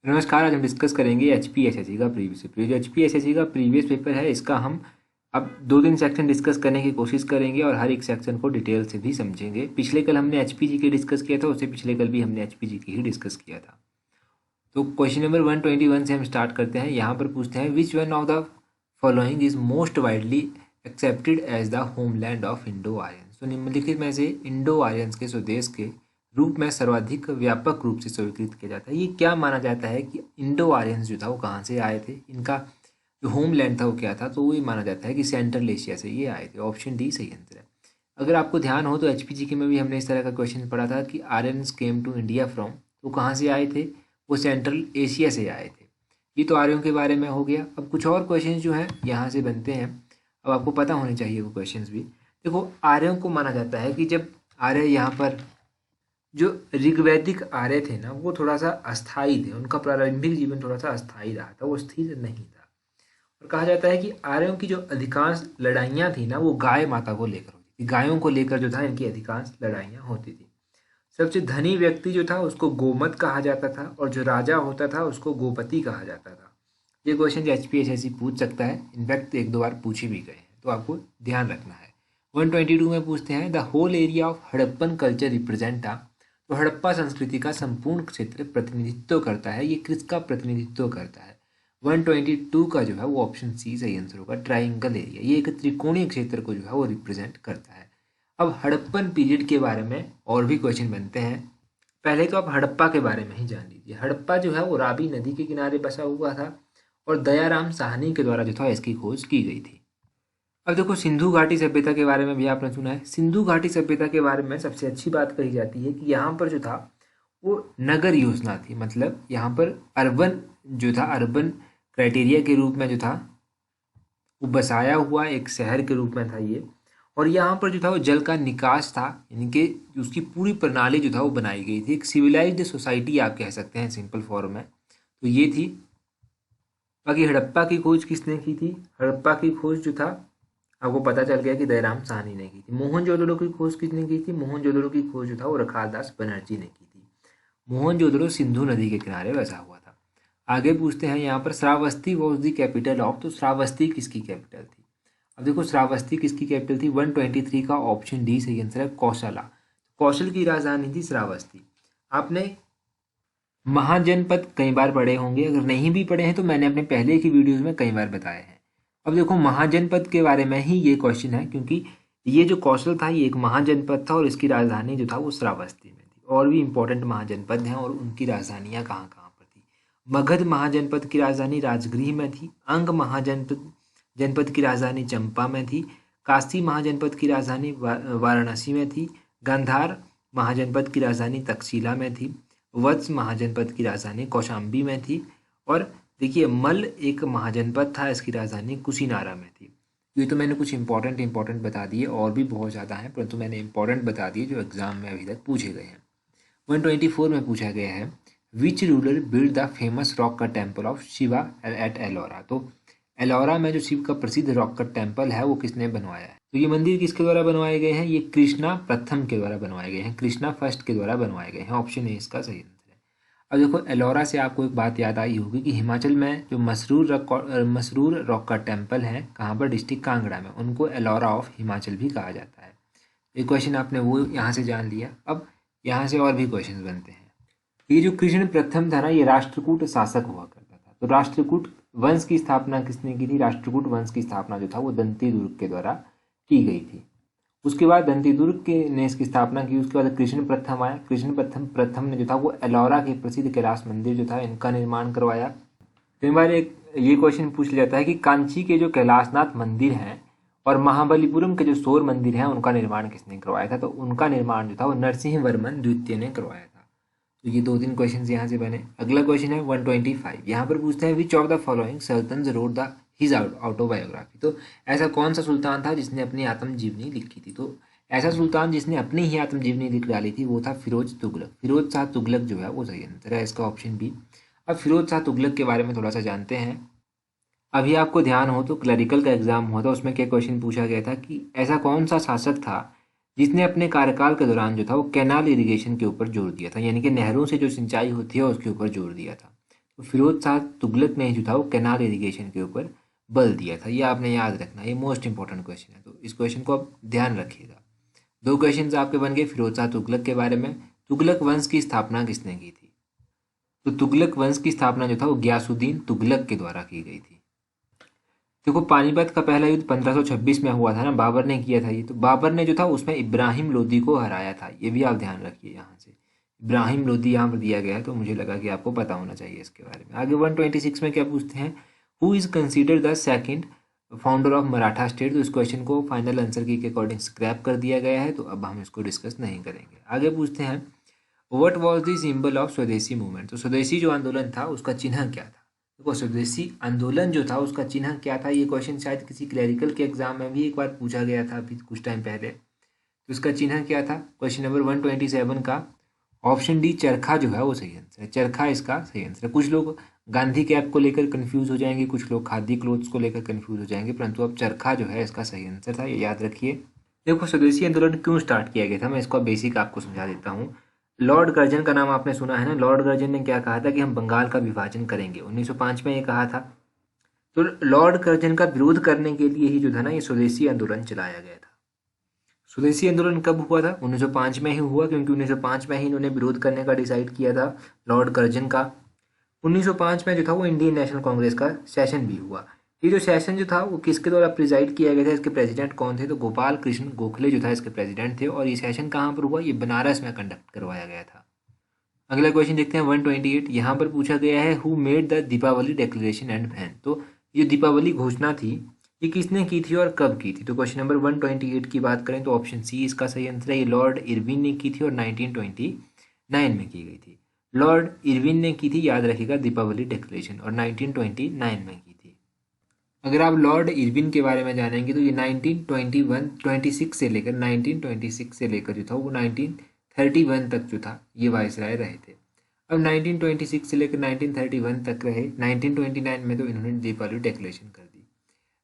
नमस्कार। आज हम डिस्कस करेंगे HPSSC का प्रीवियस पेपर। जो HPSSC का प्रीवियस पेपर है इसका हम अब 2-3 सेक्शन डिस्कस करने की कोशिश करेंगे और हर एक सेक्शन को डिटेल से भी समझेंगे। पिछले कल हमने HPG के डिस्कस किया था, उससे पिछले कल भी हमने HPG की ही डिस्कस किया था। तो क्वेश्चन नंबर 121 से हम स्टार्ट करते हैं। यहाँ पर पूछते हैं which one of the following is most widely accepted as the homeland of Indo Aryans. तो निम्नलिखित में से इंडो आर्यंस के स्वदेश के रूप में सर्वाधिक व्यापक रूप से स्वीकृत किया जाता है। ये क्या माना जाता है कि इंडो आर्यंस जो था वो कहाँ से आए थे, इनका जो होमलैंड था वो क्या था, तो वो ये माना जाता है कि सेंट्रल एशिया से ये आए थे। ऑप्शन डी सही आंसर है। अगर आपको ध्यान हो तो HPG के में भी हमने इस तरह का क्वेश्चन पढ़ा था कि Aryans came to India from, तो कहाँ से आए थे, वो सेंट्रल एशिया से आए थे। ये तो आर्यों के बारे में हो गया। अब कुछ और क्वेश्चन जो हैं यहाँ से बनते हैं, अब आपको पता होने चाहिए वो क्वेश्चंस भी। देखो, आर्यों को माना जाता है कि जब आर्य यहाँ पर जो ऋग्वैदिक आर्य थे ना, वो थोड़ा सा अस्थाई थे, उनका प्रारंभिक जीवन थोड़ा सा अस्थाई रहा था, वो स्थिर नहीं था। और कहा जाता है कि आर्यों की जो अधिकांश लड़ाइयाँ थी ना, वो गाय माता को लेकर होती थी। गायों को लेकर जो था इनकी अधिकांश लड़ाइयाँ होती थी। सबसे धनी व्यक्ति जो था उसको गोमत कहा जाता था, और जो राजा होता था उसको गोपति कहा जाता था। ये क्वेश्चन HPSSC पूछ सकता है, इनफैक्ट 1-2 बार पूछे भी गए हैं, तो आपको ध्यान रखना है। 122 में पूछते हैं the whole area of Harappan culture represent आ। तो हड़प्पा संस्कृति का संपूर्ण क्षेत्र प्रतिनिधित्व करता है, ये किसका प्रतिनिधित्व करता है। 122 का जो है वो ऑप्शन सी सही आंसर होगा, ट्राइंगल एरिया। ये एक त्रिकोणीय क्षेत्र को जो है वो रिप्रेजेंट करता है। अब हड़प्पन पीरियड के बारे में और भी क्वेश्चन बनते हैं। पहले तो आप हड़प्पा के बारे में ही जान लीजिए। हड़प्पा जो है वो रावी नदी के किनारे बसा हुआ था, और दयाराम साहनी के द्वारा जो था इसकी खोज की गई थी। अब देखो, सिंधु घाटी सभ्यता के बारे में भी आपने सुना है। सिंधु घाटी सभ्यता के बारे में सबसे अच्छी बात कही जाती है कि यहाँ पर जो था वो नगर योजना थी, मतलब यहाँ पर अर्बन जो था, अर्बन क्राइटेरिया के रूप में जो था वो बसाया हुआ एक शहर के रूप में था ये। और यहाँ पर जो था वो जल का निकास था, यानी कि उसकी पूरी प्रणाली जो था वो बनाई गई थी। एक सिविलाइज्ड सोसाइटी आप कह सकते हैं सिंपल फॉर्म में, तो ये थी। बाकी हड़प्पा की खोज किसने की थी? हड़प्पा की खोज जो था आपको पता चल गया कि दयाराम साहनी ने की थी। मोहनजोदड़ो की खोज किसने की थी? मोहनजोदड़ो की खोज जो था वो रखालदास बनर्जी ने की थी। मोहनजोदड़ो सिंधु नदी के किनारे बसा हुआ था। आगे पूछते हैं यहाँ पर Shravasti was the capital of. तो श्रावस्ती किसकी कैपिटल थी? अब देखो, श्रावस्ती किसकी कैपिटल थी? 123 का ऑप्शन डी सही आंसर है, कौशला। कौशल की राजधानी थी श्रावस्ती। आपने महाजनपद कई बार पढ़े होंगे, अगर नहीं भी पढ़े हैं तो मैंने अपने पहले की वीडियोस में कई बार बताए हैं। अब देखो, महाजनपद के बारे में ही ये क्वेश्चन है, क्योंकि ये जो कौशल था ये एक महाजनपद था और इसकी राजधानी जो था वो श्रावस्ती में थी। और भी इंपॉर्टेंट महाजनपद हैं और उनकी राजधानियाँ कहाँ कहाँ पर थी। मगध महाजनपद की राजधानी राजगृह में थी। अंग जनपद की राजधानी चंपा में थी। काशी महाजनपद की राजधानी वाराणसी में थी। गांधार महाजनपद की राजधानी तक्षशिला में थी। वत्स महाजनपद की राजधानी कौशाम्बी में थी। और देखिए, मल्ल एक महाजनपद था, इसकी राजधानी कुशीनारा में थी। ये तो मैंने कुछ इंपॉर्टेंट बता दिए, और भी बहुत ज़्यादा हैं, परंतु मैंने इंपॉर्टेंट बता दिए जो एग्जाम में अभी तक पूछे गए हैं। 124 में पूछा गया है which ruler build the famous rock cut temple of Shiva at Ellora. तो एलोरा में जो शिव का प्रसिद्ध रॉक कट टेम्पल है वो किसने बनवाया है? तो ये मंदिर किसके द्वारा बनवाए गए हैं? ये कृष्णा प्रथम के द्वारा बनवाए गए हैं, कृष्णा फर्स्ट के द्वारा बनवाए गए हैं। ऑप्शन ए इसका सही आंसर है। अब देखो, एलोरा से आपको एक बात याद आई होगी कि हिमाचल में जो मसरूर रॉक का टेम्पल है, कहाँ पर? डिस्ट्रिक्ट कांगड़ा में, उनको एलोरा ऑफ हिमाचल भी कहा जाता है। ये क्वेश्चन आपने वो यहाँ से जान लिया। अब यहाँ से और भी क्वेश्चन बनते हैं। ये जो कृष्ण प्रथम था ना, ये राष्ट्रकूट शासक हुआ करता था। तो राष्ट्रकूट वंश की स्थापना किसने की थी? राष्ट्रकूट वंश की स्थापना जो था वो दंती दुर्ग के द्वारा की गई थी। उसके बाद दंती दुर्ग के ने इसकी स्थापना की। उसके बाद कृष्ण प्रथम आया। कृष्ण प्रथम ने जो था वो एलोरा के प्रसिद्ध कैलाश मंदिर जो था इनका निर्माण करवाया। कई बार एक ये क्वेश्चन पूछ लिया जाता है कि कांची के जो कैलाशनाथ मंदिर हैं और महाबलीपुरम के जो शोर मंदिर हैं उनका निर्माण किसने करवाया था? तो उनका निर्माण जो था वो नरसिंह वर्मन द्वितीय ने करवाया था। तो ये 2-3 क्वेश्चन यहाँ से बने। अगला क्वेश्चन है 125। यहाँ पर पूछते हैं which of the following Sultan road the his autobiography. तो ऐसा कौन सा सुल्तान था जिसने अपनी आत्मजीवनी लिखी थी? तो ऐसा सुल्तान जिसने अपनी ही आत्मजीवनी लिख डाली थी वो था फिरोज तुगलक। फिरोज शाह तुगलक जो है वो सही आंसर है, इसका ऑप्शन बी। अब फिरोज शाह तुगलक के बारे में थोड़ा सा जानते हैं। अभी आपको ध्यान हो तो क्लरिकल का एग्जाम हुआ था, उसमें क्या क्वेश्चन पूछा गया था कि ऐसा कौन सा शासक था जिसने अपने कार्यकाल के दौरान जो था वो कैनाल इरिगेशन के ऊपर जोर दिया था, यानी कि नहरों से जो सिंचाई होती है उसके ऊपर जोर दिया था। तो फिरोज शाह तुगलक ने जो था वो कैनाल इरिगेशन के ऊपर बल दिया था। ये आपने याद रखना, ये मोस्ट इंपॉर्टेंट क्वेश्चन है, तो इस क्वेश्चन को आप ध्यान रखिएगा। 2 क्वेश्चन आपके बन गए फिरोज शाह तुगलक के बारे में। तुगलक वंश की स्थापना किसने की थी? तो तुगलक वंश की स्थापना जो था वो गयासुद्दीन तुगलक के द्वारा की गई थी। देखो पानीपत का पहला युद्ध 1526 में हुआ था ना, बाबर ने किया था ये। तो बाबर ने जो था उसमें इब्राहिम लोदी को हराया था, ये भी आप ध्यान रखिए। यहाँ से इब्राहिम लोदी यहाँ पर दिया गया है, तो मुझे लगा कि आपको पता होना चाहिए इसके बारे में। आगे 126 में क्या पूछते हैं, who is consider the second founder of Maratha state. तो इस क्वेश्चन को फाइनल आंसर की के अकॉर्डिंग स्क्रैप कर दिया गया है, तो अब हम इसको डिस्कस नहीं करेंगे। आगे पूछते हैं what was the symbol of स्वदेशी मूवमेंट। तो स्वदेशी जो आंदोलन था उसका चिन्ह क्या था? देखो स्वदेशी आंदोलन जो था उसका चिन्ह क्या था, ये क्वेश्चन शायद किसी क्लरिकल के एग्जाम में भी एक बार पूछा गया था अभी कुछ टाइम पहले। तो उसका चिन्ह क्या था? क्वेश्चन नंबर 127 का ऑप्शन डी चरखा जो है वो सही आंसर है। चरखा इसका सही आंसर है। कुछ लोग गांधी कैप को लेकर कंफ्यूज हो जाएंगे, कुछ लोग खादी क्लोथ्स को लेकर कंफ्यूज हो जाएंगे, परंतु अब चरखा जो है इसका सही आंसर था, ये याद रखिए। देखो स्वदेशी आंदोलन क्यों स्टार्ट किया गया था, मैं इसको बेसिक आपको समझा देता हूँ। लॉर्ड कर्जन का नाम आपने सुना है ना। लॉर्ड कर्जन ने क्या कहा था कि हम बंगाल का विभाजन करेंगे, 1905 में ये कहा था। तो लॉर्ड कर्जन का विरोध करने के लिए ही जो था ना ये स्वदेशी आंदोलन चलाया गया था। स्वदेशी आंदोलन कब हुआ था? 1905 में ही हुआ, क्योंकि 1905 में ही इन्होंने विरोध करने का डिसाइड किया था लॉर्ड कर्जन का। 1905 में जो था वो इंडियन नेशनल कांग्रेस का सेशन भी हुआ। ये जो सेशन जो था वो किसके द्वारा प्रिजाइड किया गया था, इसके प्रेसिडेंट कौन थे? तो गोपाल कृष्ण गोखले जो था इसके प्रेसिडेंट थे। और ये सेशन कहाँ पर हुआ? ये बनारस में कंडक्ट करवाया गया था। अगला क्वेश्चन देखते हैं 128। यहाँ पर पूछा गया है who made the Deepavali declaration and ban. तो ये दीपावली घोषणा थी ये किसने की थी और कब की थी? तो क्वेश्चन नंबर 128 की बात करें तो ऑप्शन सी इसका सही आंसर है। ये लॉर्ड इरविन ने की थी और 1929 में की गई थी। लॉर्ड इरविन ने की थी, याद रखिएगा, दीपावली डिक्लेरेशन, और 1929 में की थी। अगर आप लॉर्ड इरविन के बारे में जानेंगे तो ये 1926 से लेकर 1926 से लेकर जो था वो 1931 तक जो था ये वायसराय रहे थे। अब 1926 से लेकर 1931 तक रहे, 1929 में तो इन्होंने दीपावली डिक्लेरेशन कर दी।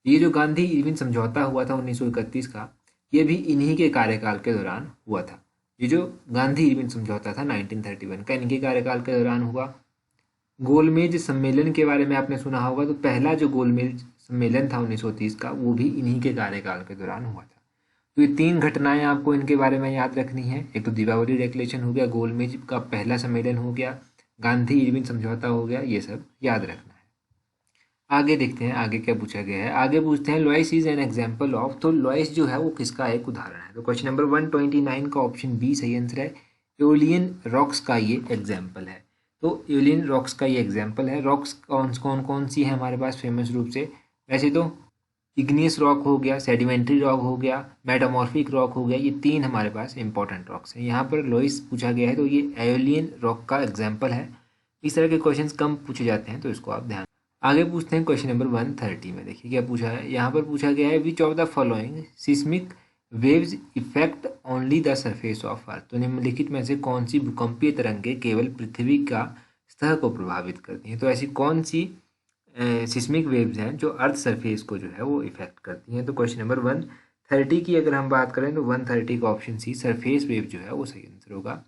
ये जो गांधी इरविन समझौता हुआ था 1931 का, ये भी इन्हीं के कार्यकाल के दौरान हुआ था। ये जो गांधी इरविन समझौता था 1931 का, इनके कार्यकाल के दौरान हुआ। गोलमेज सम्मेलन के बारे में आपने सुना होगा, तो पहला जो गोलमेज सम्मेलन था 1930 का वो भी इन्हीं के कार्यकाल के दौरान हुआ था। तो ये 3 घटनाएं आपको इनके बारे में याद रखनी है। एक तो दीपावली डिक्लेरेशन हो गया, गोलमेज का पहला सम्मेलन हो गया, गांधी इरविन समझौता हो गया, ये सब याद रखना है। आगे देखते हैं आगे क्या पूछा गया है। आगे पूछते हैं लॉइस इज एन एग्जाम्पल ऑफ। तो लॉइस जो है वो किसका एक उदाहरण है? तो क्वेश्चन नंबर 129 का ऑप्शन बी सही आंसर है। एओलियन रॉक्स का ये एग्जाम्पल है। तो एओलियन रॉक्स का ये एग्जाम्पल है। रॉक्स कौन सी है हमारे पास फेमस रूप से? वैसे तो इग्नियस रॉक हो गया, सेडिमेंट्री रॉक हो गया, मेटामॉर्फिक रॉक हो गया, ये 3 हमारे पास इंपॉर्टेंट रॉक्स हैं। यहाँ पर लॉइस पूछा गया है तो ये एओलियन रॉक का एग्जाम्पल है। इस तरह के क्वेश्चन कम पूछे जाते हैं, तो इसको आप ध्यान। आगे पूछते हैं क्वेश्चन नंबर 130 में। देखिए क्या पूछा है। यहाँ पर पूछा गया है विच of the following seismic waves effect only the surface of earth. तो निम्नलिखित में से कौन सी भूकंपीय तरंगें केवल पृथ्वी का सतह को प्रभावित करती हैं? तो ऐसी कौन सी सिस्मिक वेव्स हैं जो अर्थ सरफेस को जो है वो इफेक्ट करती हैं? तो क्वेश्चन नंबर 130 की अगर हम बात करें तो 130 का ऑप्शन सी सरफेस वेव जो है वो सही आंसर होगा।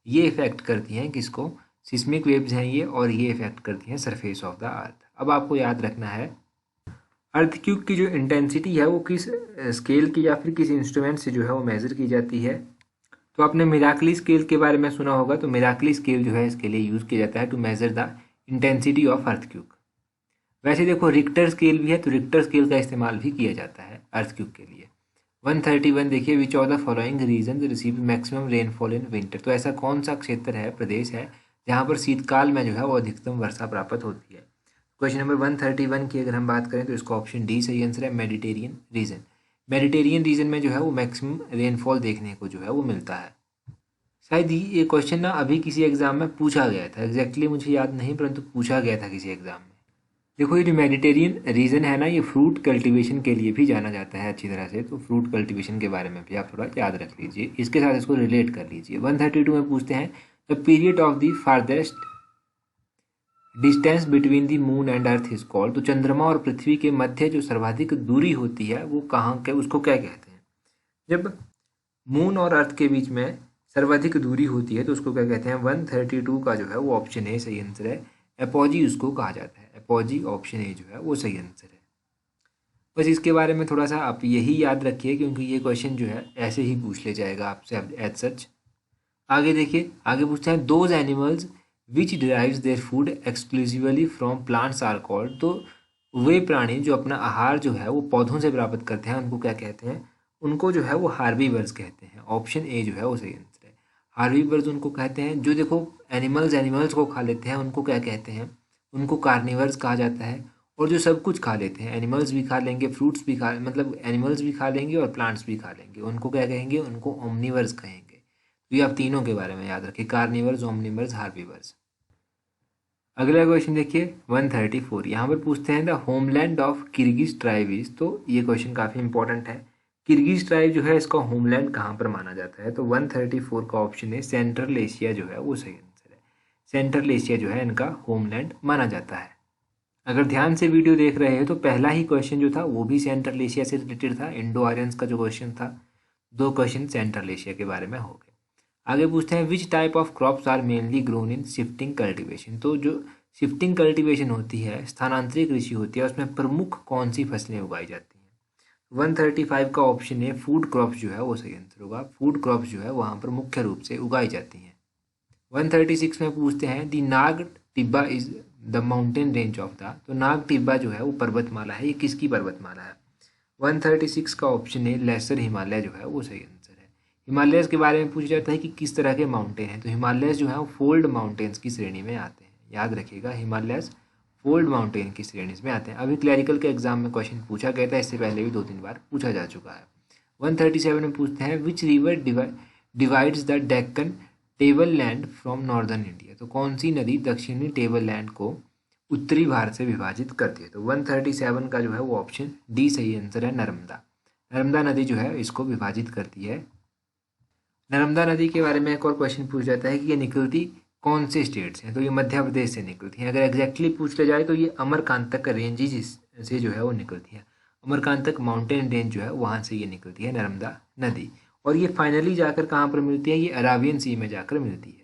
ये इफेक्ट करती हैं किसको? सिस्मिक वेव्स हैं ये, और ये इफेक्ट करती हैं सरफेस ऑफ द अर्थ। अब आपको याद रखना है अर्थक्वेक की जो इंटेंसिटी है वो किस स्केल की या फिर किस इंस्ट्रूमेंट से जो है वो मेज़र की जाती है? तो आपने मिराकली स्केल के बारे में सुना होगा। तो मिराकली स्केल जो है इसके लिए यूज़ किया जाता है to measure the intensity of earthquake. वैसे देखो रिक्टर स्केल भी है, तो रिक्टर स्केल का इस्तेमाल भी किया जाता है अर्थक्वेक के लिए। 131 देखिए which of the following region receive maximum rainfall in winter. तो ऐसा कौन सा क्षेत्र है, प्रदेश है, जहाँ पर शीतकाल में जो है वो अधिकतम वर्षा प्राप्त होती है? क्वेश्चन नंबर 131 की अगर हम बात करें तो इसका ऑप्शन डी सही आंसर है, मेडिटेरियन रीजन। मेडिटेरियन रीजन में जो है वो मैक्सिमम रेनफॉल देखने को जो है वो मिलता है। शायद ये क्वेश्चन ना अभी किसी एग्जाम में पूछा गया था, एग्जैक्टली मुझे याद नहीं, परंतु पूछा गया था किसी एग्जाम में। देखो ये जो मेडिटेरियन रीजन है ना, ये फ्रूट कल्टीवेशन के लिए भी जाना जाता है अच्छी तरह से। तो फ्रूट कल्टीवेशन के बारे में भी आप थोड़ा याद रख लीजिए, इसके साथ इसको रिलेट कर लीजिए। 132 में पूछते हैं the period of the farthest distance between the moon and earth is called. तो चंद्रमा और पृथ्वी के मध्य जो सर्वाधिक दूरी होती है वो कहाँ के, उसको क्या कहते हैं? जब मून और अर्थ के बीच में सर्वाधिक दूरी होती है तो उसको क्या कहते हैं? 132 का जो है वो ऑप्शन ए सही आंसर है, एपोजी उसको कहा जाता है। एपोजी ऑप्शन ए जो है वो सही आंसर है। बस इसके बारे में थोड़ा सा आप यही याद रखिए क्योंकि ये क्वेश्चन जो है ऐसे ही पूछ ले जाएगा आपसे एज सच। आगे देखिए, आगे पूछते हैं those animals which derives their food exclusively from plants are called. तो वे प्राणी जो अपना आहार जो है वो पौधों से प्राप्त करते हैं उनको क्या कहते हैं? उनको जो है वो हार्बीवर्स कहते हैं। ऑप्शन ए जो है वो सही आंसर है। हार्बीवर्स उनको कहते हैं जो देखो एनिमल्स एनिमल्स को खा लेते हैं उनको क्या कहते हैं? उनको कार्निवर्स कहा जाता है। और जो सब कुछ खा लेते हैं, एनिमल्स भी खा लेंगे, फ्रूट्स भी खा, मतलब एनिमल्स भी खा लेंगे और प्लांट्स भी खा लेंगे, उनको क्या कहेंगे? उनको ओमनिवर्स कहेंगे। तो ये आप तीनों के बारे में याद रखिए, कार्निवर्स, ओमनिवर्स, हार्बीवर्स। अगला क्वेश्चन देखिए 134। यहाँ पर पूछते हैं the homeland of Kyrgyz tribe is. तो ये क्वेश्चन काफ़ी इंपॉर्टेंट है। किर्गिज ट्राइब जो है इसका होमलैंड कहाँ पर माना जाता है? तो 134 का ऑप्शन है सेंट्रल एशिया जो है वो सही आंसर है। सेंट्रल एशिया जो है इनका होमलैंड माना जाता है। अगर ध्यान से वीडियो देख रहे हैं तो पहला ही क्वेश्चन जो था वो भी सेंट्रल एशिया से रिलेटेड था। इंडो आर्यंस का जो क्वेश्चन था, दो क्वेश्चन सेंट्रल एशिया के बारे में हो गए। आगे पूछते हैं which type of crops are mainly grown in shifting cultivation. तो जो शिफ्टिंग कल्टीवेशन होती है, स्थानांतरित कृषि होती है, उसमें प्रमुख कौन सी फसलें उगाई जाती हैं? 135 का ऑप्शन है फूड क्रॉप्स जो है वो सही आंसर होगा। फूड क्रॉप्स जो है वहाँ पर मुख्य रूप से उगाई जाती हैं। 136 में पूछते हैं the Nag Tibba is the mountain range of the. तो नाग टिब्बा जो है वो पर्वतमाला है, ये किसकी पर्वतमाला है? 136 का ऑप्शन है लेसर हिमालय जो है वो सही आंसर है। हिमालयस के बारे में पूछा जाता है कि किस तरह के माउंटेन हैं, तो हिमालयस जो है वो फोल्ड माउंटेन्स की श्रेणी में आते हैं। याद रखिएगा, हिमालयस फोल्ड माउंटेन की श्रेणी में आते हैं। अभी क्लैरिकल के एग्जाम में क्वेश्चन पूछा गया था, इससे पहले भी 2-3 बार पूछा जा चुका है। 137 में पूछते हैं which river divides the Deccan table land from northern India. तो कौन सी नदी दक्षिणी टेबल लैंड को उत्तरी भारत से विभाजित करती है? तो 137 का जो है वो ऑप्शन डी सही आंसर है, नर्मदा। नर्मदा नदी जो है इसको विभाजित करती है। नर्मदा नदी के बारे में एक और क्वेश्चन पूछ जाता है कि ये निकलती कौन से स्टेट से हैं? तो ये मध्य प्रदेश से निकलती हैं। अगर एग्जैक्टली पूछ लिया जाए तो ये अमरकांतक रेंजेस से जो है वो निकलती है। अमरकांतक माउंटेन रेंज जो है वहाँ से ये निकलती है नर्मदा नदी। और ये फाइनली जाकर कहाँ पर मिलती है? ये अराबियन सी में जाकर मिलती है।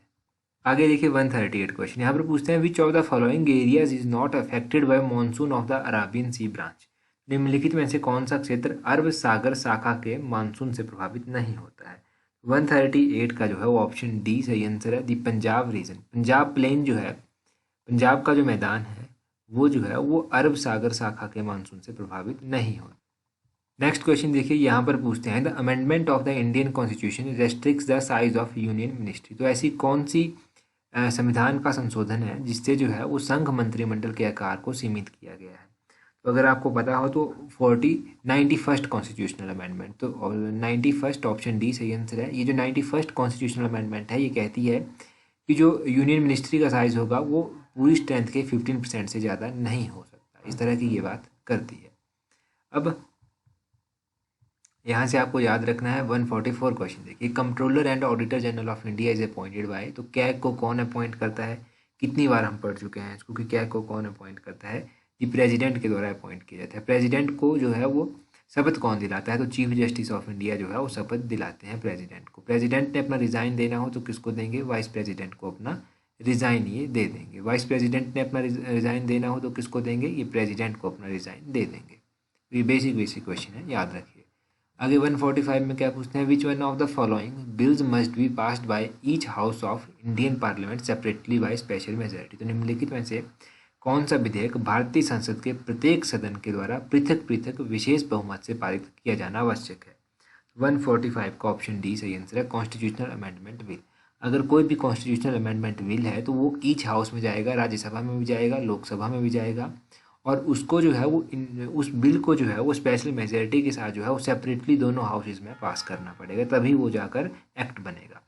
आगे देखिए 138 क्वेश्चन यहाँ पर पूछते हैं which of the following areas is not affected by monsoon of the Arabian sea branch. निम्नलिखित में से कौन सा क्षेत्र अरब सागर शाखा के मानसून से प्रभावित नहीं होता है? 138 का जो है वो ऑप्शन डी सही आंसर है। दी पंजाब रीजन, पंजाब प्लेन जो है, पंजाब का जो मैदान है वो जो है वो अरब सागर शाखा के मानसून से प्रभावित नहीं होता। नेक्स्ट क्वेश्चन देखिए यहाँ पर पूछते हैं the amendment of the Indian constitution restricts the size of union ministry. तो ऐसी कौन सी संविधान का संशोधन है जिससे जो है वो संघ मंत्रिमंडल के आकार को सीमित किया गया है? तो अगर आपको पता हो तो 91st कॉन्स्टिट्यूशनल अमेंडमेंट। तो 91st ऑप्शन डी सही आंसर है। ये जो 91st कॉन्स्टिट्यूशनल अमेंडमेंट है ये कहती है कि जो यूनियन मिनिस्ट्री का साइज होगा वो पूरी स्ट्रेंथ के 15% से ज़्यादा नहीं हो सकता। इस तरह की ये बात करती है। अब यहाँ से आपको याद रखना है 144 क्वेश्चन देखिए controller and auditor general of India is appointed by. तो कैग को कौन अपॉइंट करता है? कितनी बार हम पढ़ चुके हैं इसको कि कैग को कौन अपॉइंट करता है? ये प्रेसिडेंट के द्वारा अपॉइंट किया जाता है। प्रेसिडेंट को जो है वो शपथ कौन दिलाता है? तो चीफ जस्टिस ऑफ इंडिया जो है वो शपथ दिलाते हैं प्रेसिडेंट को। प्रेसिडेंट ने अपना रिजाइन देना हो तो किसको देंगे? वाइस प्रेसिडेंट को अपना रिजाइन ये दे देंगे। वाइस प्रेसिडेंट ने अपना रिजाइन देना हो तो किसको देंगे? ये प्रेसिडेंट को अपना रिजाइन दे देंगे। ये बेसिक क्वेश्चन है, याद रखिए। आगे 145 में क्या पूछते हैं which one of the following bills must be passed by each house of Indian parliament separately by special majority. तो निम्नलिखित में से कौन सा विधेयक भारतीय संसद के प्रत्येक सदन के द्वारा पृथक पृथक विशेष बहुमत से पारित किया जाना आवश्यक है? 145 का ऑप्शन डी सही आंसर है, कॉन्स्टिट्यूशनल अमेंडमेंट बिल। अगर कोई भी कॉन्स्टिट्यूशनल अमेंडमेंट बिल है तो वो ईच हाउस में जाएगा, राज्यसभा में भी जाएगा, लोकसभा में भी जाएगा, और उसको जो है वो उस बिल को जो है वो स्पेशल मेजॉरिटी के साथ जो है वो सेपरेटली दोनों हाउसेज में पास करना पड़ेगा, तभी वो जाकर एक्ट बनेगा।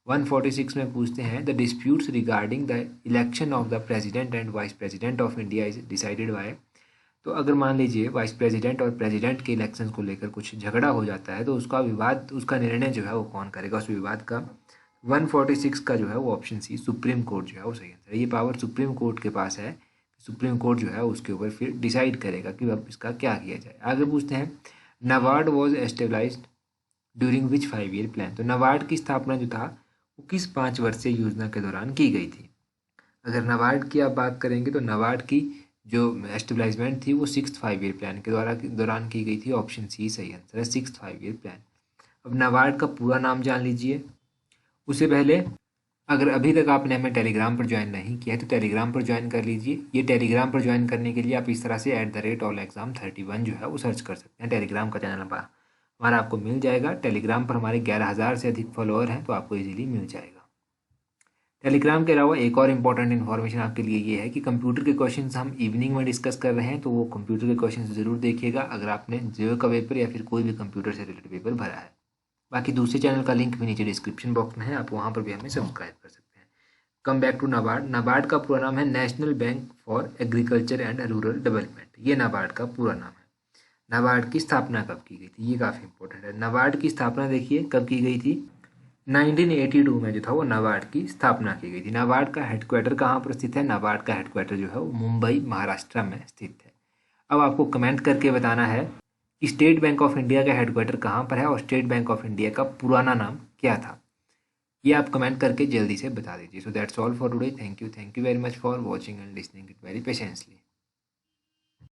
146 में पूछते हैं the disputes regarding the election of the president and vice president of India is decided by. तो अगर मान लीजिए वाइस प्रेसिडेंट और प्रेसिडेंट के इलेक्शन को लेकर कुछ झगड़ा हो जाता है तो उसका विवाद, उसका निर्णय जो है वो कौन करेगा उस विवाद का? 146 का जो है वो ऑप्शन सी सुप्रीम कोर्ट जो है वो सही आंसर है। ये पावर सुप्रीम कोर्ट के पास है। सुप्रीम कोर्ट जो है उसके ऊपर फिर डिसाइड करेगा कि अब इसका क्या किया जाए। आगे पूछते हैं NABARD was established during which 5 year plan. तो नाबार्ड की स्थापना जो था वो किस 5 वर्षीय योजना के दौरान की गई थी? अगर नाबार्ड की आप बात करेंगे तो नाबार्ड की जो एस्टेब्लिशमेंट थी वो 6th 5 ईयर प्लान के दौरान की गई थी। ऑप्शन सी सही आंसर है, 6th 5 ईयर प्लान। अब नाबार्ड का पूरा नाम जान लीजिए। उससे पहले अगर अभी तक आपने हमें टेलीग्राम पर ज्वाइन नहीं किया है तो टेलीग्राम पर ज्वाइन कर लीजिए। ये टेलीग्राम पर ज्वाइन करने के लिए आप इस तरह से @allexam31 जो है वो सर्च कर सकते हैं। टेलीग्राम का चैनल हमारा आपको मिल जाएगा। टेलीग्राम पर हमारे 11,000 से अधिक फॉलोअर हैं, तो आपको इजीली मिल जाएगा। टेलीग्राम के अलावा एक और इम्पॉर्टेंट इन्फॉर्मेशन आपके लिए ये है कि कंप्यूटर के क्वेश्चंस हम इवनिंग में डिस्कस कर रहे हैं, तो वो कंप्यूटर के क्वेश्चंस ज़रूर देखिएगा अगर आपने जियो का पेपर या फिर कोई भी कंप्यूटर से रिलेटेड पेपर भरा है। बाकी दूसरे चैनल का लिंक भी नीचे डिस्क्रिप्शन बॉक्स में है, आप वहाँ पर भी हमें सब्सक्राइब कर सकते हैं। Come back to NABARD. NABARD का पूरा नाम है national bank for agriculture and rural development. ये नाबार्ड का पूरा नाम है। नाबार्ड की स्थापना कब की गई थी, ये काफ़ी इंपॉर्टेंट है। नाबार्ड की स्थापना देखिए कब की गई थी, 1982 में जो था वो नाबार्ड की स्थापना की गई थी। नाबार्ड का हेडक्वार्टर कहाँ पर स्थित है, नाबार्ड का हेडक्वार्टर जो है वो मुंबई महाराष्ट्र में स्थित है। अब आपको कमेंट करके बताना है कि स्टेट बैंक ऑफ इंडिया का हेडक्वार्टर कहाँ पर है और स्टेट बैंक ऑफ इंडिया का पुराना नाम क्या था। ये आप कमेंट करके जल्दी से बता दीजिए। So that's all for today. Thank you very much for watching and listening it very patiently.